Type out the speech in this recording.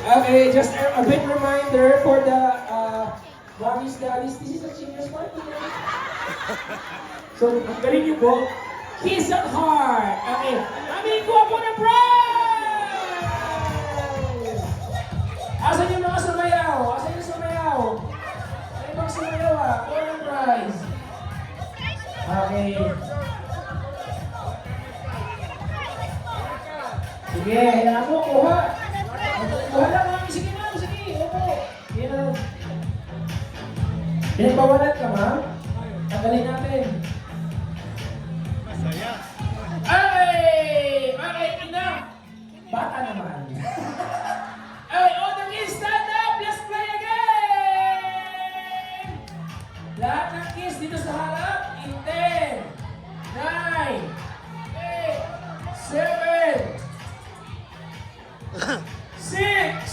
Okay, just a big reminder for the mommies, daddies, this is a seniors party. So, ang galing niyo po. Kiss at heart. Okay, mami, kuha po ng prize! Asan yung mga sumayaw? Asan yung sumayaw? May mga sumayaw ah. Kuha ng prize. Okay. Sige, hayaan mo, kuha. Kuha lang, mami. Sige, ma'am. Sige, opo. Yan. Pinagbawalan ka, ma'am? Tanggalin natin. Masaya. Ay! Okay, enough! Bata naman. Ay, oh, naging stand up! Let's play again! Lahat ng kiss dito sa harap. In 10, 9, 8, 7, 6,